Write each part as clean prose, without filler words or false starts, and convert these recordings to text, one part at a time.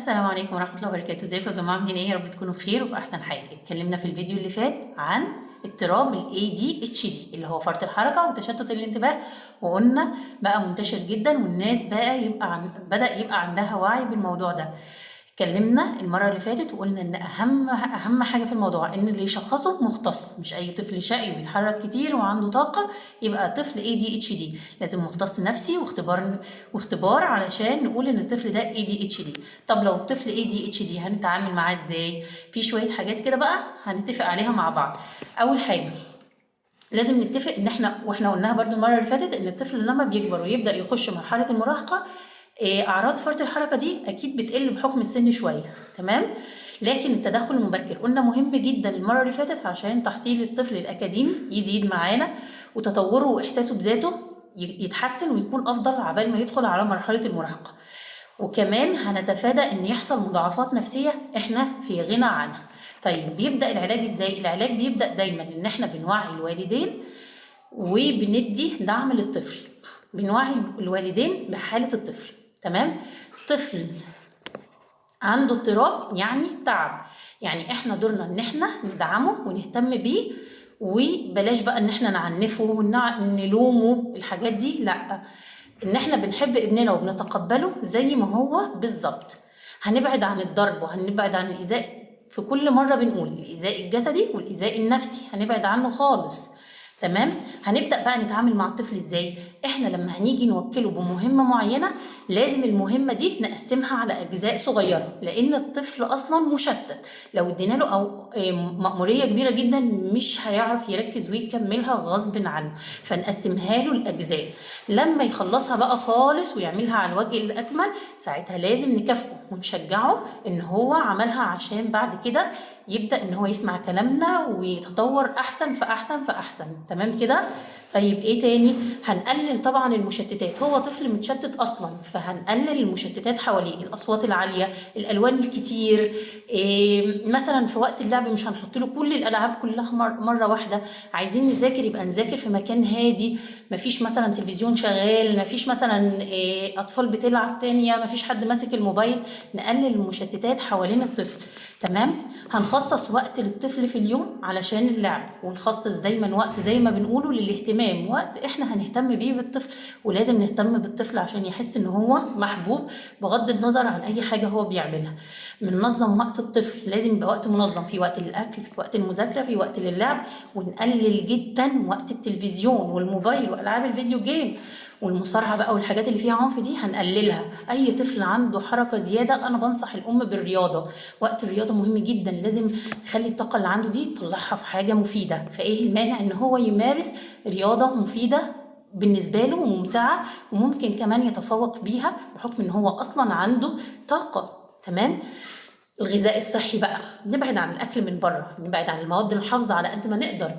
السلام عليكم ورحمة الله وبركاته. ازيكم يا جماعة؟ عاملين ايه؟ يا رب تكونوا بخير وفي احسن حال. اتكلمنا في الفيديو اللي فات عن اضطراب ال ADHD اللي هو فرط الحركة وتشتت الانتباه، وقلنا بقى منتشر جدا والناس بقى بدأ يبقى عندها وعي بالموضوع ده. اتكلمنا المرة اللي فاتت وقلنا ان اهم حاجة في الموضوع ان اللي يشخصه مختص، مش اي طفل شقي وبيتحرك كتير وعنده طاقة يبقى طفل ADHD. لازم مختص نفسي واختبار علشان نقول ان الطفل ده ADHD. طب لو الطفل ADHD هنتعامل معاه ازاي؟ في شوية حاجات كده بقى هنتفق عليها مع بعض. اول حاجة لازم نتفق ان واحنا قلناها برضو المرة اللي فاتت ان الطفل لما بيكبر ويبدأ يخش مرحلة المراهقة، اعراض فرط الحركه دي اكيد بتقل بحكم السن شويه، تمام. لكن التدخل المبكر قلنا مهم جدا المره اللي فاتت عشان تحصيل الطفل الاكاديمي يزيد معانا وتطوره واحساسه بذاته يتحسن ويكون افضل عبال ما يدخل على مرحله المراهقه. وكمان هنتفادى ان يحصل مضاعفات نفسيه احنا في غنى عنها. طيب بيبدا العلاج ازاي؟ العلاج بيبدا دايما ان احنا بنوعي الوالدين وبندي دعم للطفل. بنوعي الوالدين بحاله الطفل، تمام. طفل عنده اضطراب يعني تعب، يعني احنا دورنا ان احنا ندعمه ونهتم بيه، وبلاش بقى ان احنا نعنفه ونلومه الحاجات دي، لا، ان احنا بنحب ابننا وبنتقبله زي ما هو بالظبط. هنبعد عن الضرب وهنبعد عن الايذاء، في كل مره بنقول الايذاء الجسدي والايذاء النفسي هنبعد عنه خالص، تمام. هنبدأ بقى نتعامل مع الطفل ازاي؟ احنا لما هنيجي نوكله بمهمة معينة لازم المهمة دي نقسمها على أجزاء صغيرة، لأن الطفل أصلا مشتت. لو ادينا له أو مأمورية كبيرة جدا مش هيعرف يركز ويكملها غصب عنه، فنقسمها له الأجزاء. لما يخلصها بقى خالص ويعملها على الوجه الأكمل ساعتها لازم نكافئه ونشجعه إن هو عملها، عشان بعد كده يبدأ إن هو يسمع كلامنا ويتطور أحسن فأحسن فأحسن، تمام كده. طيب إيه تاني؟ هنقلل طبعا المشتتات، هو طفل متشتت أصلا فهنقلل المشتتات حواليه، الأصوات العالية، الألوان الكتير. مثلا في وقت اللعب مش هنحط له كل الألعاب كلها مرة واحدة. عايزين نذاكر يبقى نذاكر في مكان هادي، مفيش مثلا تلفزيون شغال، مفيش مثلا أطفال بتلعب تانية، مفيش حد ماسك الموبايل. نقلل المشتتات حوالين الطفل، تمام. هنخصص وقت للطفل في اليوم علشان اللعب، ونخصص دايما وقت زي ما بنقوله للاهتمام، وقت احنا هنهتم بيه بالطفل. ولازم نهتم بالطفل عشان يحس ان هو محبوب بغض النظر عن اي حاجة هو بيعملها. بننظم وقت الطفل، لازم يبقى وقت منظم، في وقت للاكل، في وقت المذاكرة، في وقت للعب. ونقلل جدا وقت التلفزيون والموبايل والعاب الفيديو جيم والمصارعه بقى والحاجات اللي فيها عنف دي هنقللها. اي طفل عنده حركه زياده انا بنصح الام بالرياضه، وقت الرياضه مهم جدا، لازم نخلي الطاقه اللي عنده دي يطلعها في حاجه مفيده. فايه المانع ان هو يمارس رياضه مفيده بالنسبه له وممتعه، وممكن كمان يتفوق بيها بحكم ان هو اصلا عنده طاقه، تمام. الغذاء الصحي بقى، نبعد عن الاكل من بره، نبعد عن المواد الحافظه على قد ما نقدر،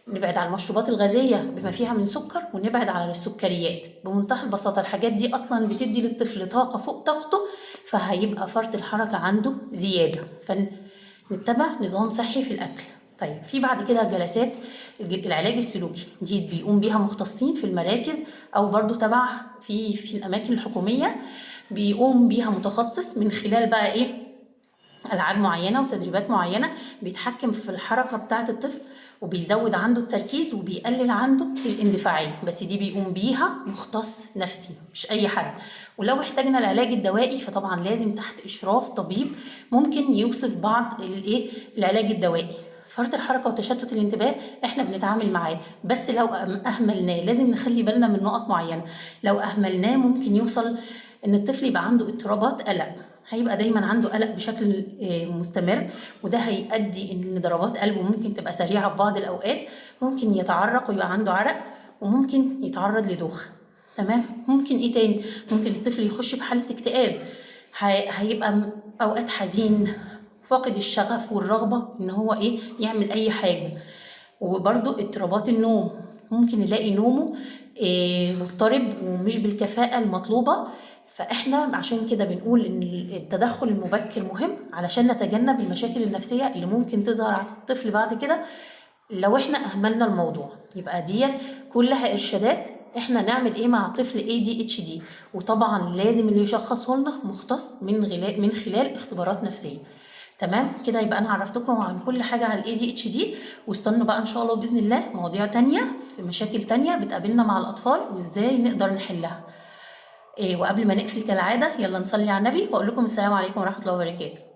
نبعد عن المشروبات الغازيه بما فيها من سكر، ونبعد عن السكريات بمنتهى البساطه. الحاجات دي اصلا بتدي للطفل طاقه فوق طاقته، فهيبقى فرط الحركه عنده زياده، فنتبع نظام صحي في الاكل. طيب في بعد كده جلسات العلاج السلوكي دي بيقوم بيها مختصين في المراكز او برضو تبع في الاماكن الحكوميه، بيقوم بيها متخصص من خلال بقى ايه، ألعاب معينة وتدريبات معينة بيتحكم في الحركة بتاعة الطفل وبيزود عنده التركيز وبيقلل عنده الاندفاعية، بس دي بيقوم بيها مختص نفسي مش أي حد. ولو احتاجنا العلاج الدوائي فطبعا لازم تحت إشراف طبيب ممكن يوصف بعض العلاج الدوائي. فرط الحركة وتشتت الانتباه احنا بنتعامل معاه، بس لو أهملناه لازم نخلي بالنا من نقط معينة. لو أهملناه ممكن يوصل ان الطفل يبقى عنده اضطرابات قلق، هيبقى دايما عنده قلق بشكل مستمر، وده هيؤدي ان ضربات قلبه ممكن تبقى سريعه في بعض الاوقات، ممكن يتعرق ويبقى عنده عرق، وممكن يتعرض لدوخه، تمام. ممكن ايه تاني؟ ممكن الطفل يخش في حاله اكتئاب، هيبقى اوقات حزين، فاقد الشغف والرغبه ان هو يعمل اي حاجه. وبرده اضطرابات النوم، ممكن يلاقي نومه مضطرب ومش بالكفاءة المطلوبة. فإحنا عشان كده بنقول إن التدخل المبكر مهم علشان نتجنب المشاكل النفسية اللي ممكن تظهر على الطفل بعد كده لو إحنا أهملنا الموضوع. يبقى ديت كلها إرشادات احنا نعمل ايه مع طفل ADHD. وطبعا لازم اللي يشخصه لنا مختص من خلال اختبارات نفسيه. تمام كده، يبقى انا عرفتكم عن كل حاجه على ADHD. واستنوا بقى ان شاء الله باذن الله مواضيع تانية في مشاكل تانية بتقابلنا مع الاطفال وازاي نقدر نحلها. وقبل ما نقفل كالعاده يلا نصلي على النبي واقول لكم السلام عليكم ورحمه الله وبركاته.